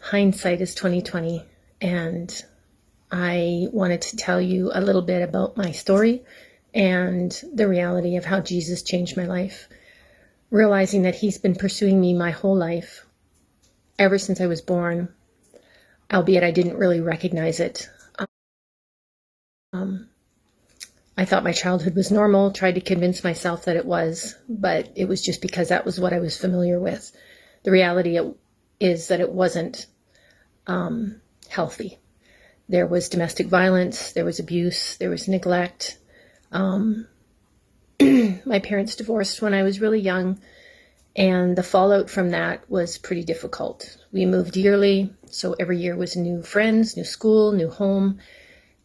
Hindsight is 2020, and I wanted to tell you a little bit about my story and the reality of how Jesus changed my life, realizing that he's been pursuing me my whole life, ever since I was born, albeit I didn't really recognize it. I thought my childhood was normal, tried to convince myself that it was, but it was just because that was what I was familiar with. The reality is that it wasn't healthy. There was domestic violence, there was abuse, there was neglect. My parents divorced when I was really young, and the fallout from that was pretty difficult. We moved yearly, so every year was new friends, new school, new home,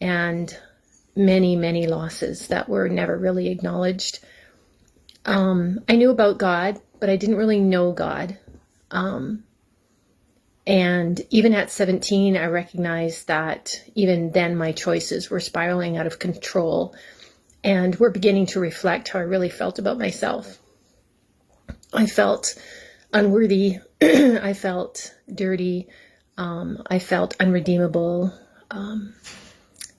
and many, many losses that were never really acknowledged. I knew about God, but I didn't really know God. And even at 17, I recognized that even then my choices were spiraling out of control and were beginning to reflect how I really felt about myself. I felt unworthy. I felt dirty. I felt unredeemable.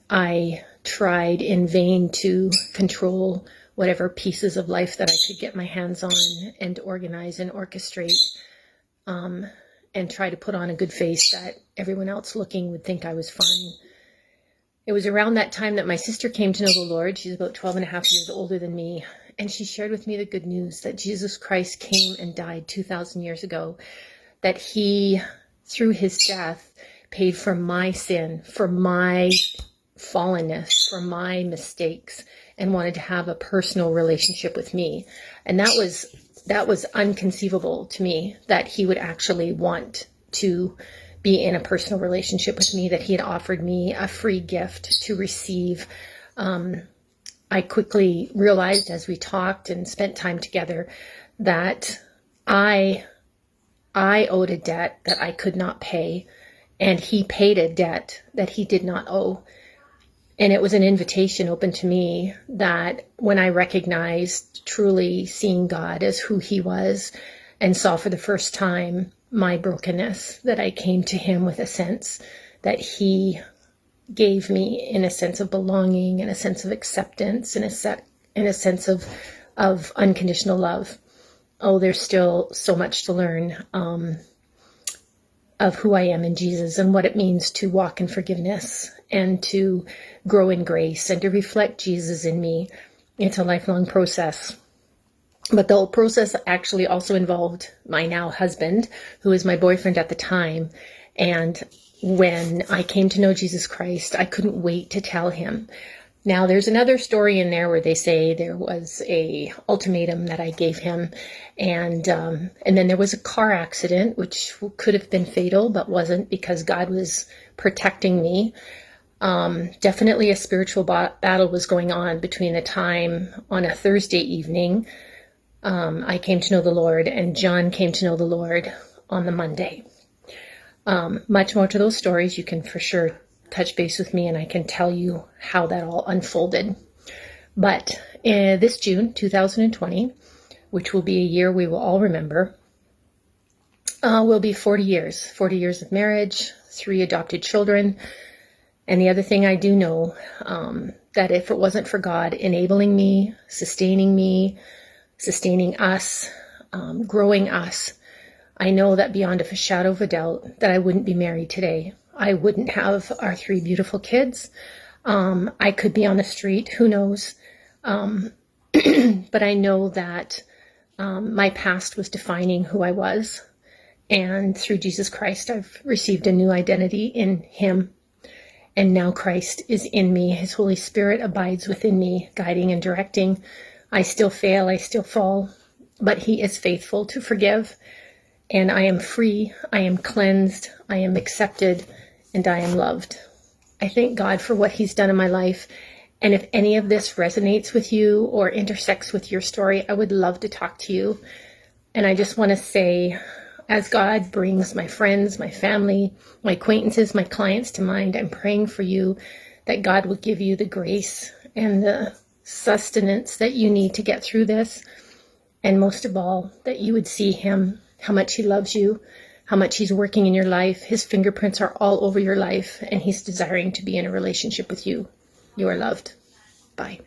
I tried in vain to control whatever pieces of life that I could get my hands on and organize and orchestrate, and try to put on a good face that everyone else looking would think I was fine. It was around that time that my sister came to know the Lord. She's about 12 and a half years older than me. And she shared with me the good news that Jesus Christ came and died 2,000 years ago, that he, through his death, paid for my sin, for my fallenness, for my mistakes, and wanted to have a personal relationship with me. And that was unconceivable to me, that he would actually want to be in a personal relationship with me, that he had offered me a free gift to receive. I quickly realized as we talked and spent time together that I owed a debt that I could not pay, and he paid a debt that he did not owe. And it was an invitation open to me that when I recognized truly seeing God as who he was and saw for the first time my brokenness, that I came to him with a sense that he gave me, in a sense of belonging, in a sense of acceptance, in a sense of unconditional love. Oh, there's still so much to learn of who I am in Jesus and what it means to walk in forgiveness and to grow in grace and to reflect Jesus in me. It's a lifelong process. But the whole process actually also involved my now husband, who was my boyfriend at the time. And when I came to know Jesus Christ, I couldn't wait to tell him. Now, there's another story in there where they say there was a ultimatum that I gave him, and then there was a car accident, which could have been fatal, but wasn't, because God was protecting me. Definitely a spiritual battle was going on between the time on a Thursday evening I came to know the Lord, and John came to know the Lord on the Monday. Much more to those stories. You can for sure touch base with me and I can tell you how that all unfolded. But this June 2020, which will be a year we will all remember, will be 40 years of marriage, 3 adopted children. And the other thing I do know, that if it wasn't for God enabling me, sustaining us, growing us, I know that beyond a shadow of a doubt that I wouldn't be married today. I wouldn't have our 3 beautiful kids. I could be on the street, who knows? But I know that my past was defining who I was. And through Jesus Christ, I've received a new identity in him. And now Christ is in me. His Holy Spirit abides within me, guiding and directing. I still fail, I still fall, but he is faithful to forgive. And I am free, I am cleansed, I am accepted, and I am loved. I thank God for what he's done in my life. And if any of this resonates with you or intersects with your story, I would love to talk to you. And I just want to say, as God brings my friends, my family, my acquaintances, my clients to mind, I'm praying for you that God will give you the grace and the sustenance that you need to get through this. And most of all, that you would see him, how much he loves you, how much he's working in your life. His fingerprints are all over your life, and he's desiring to be in a relationship with you. You are loved. Bye.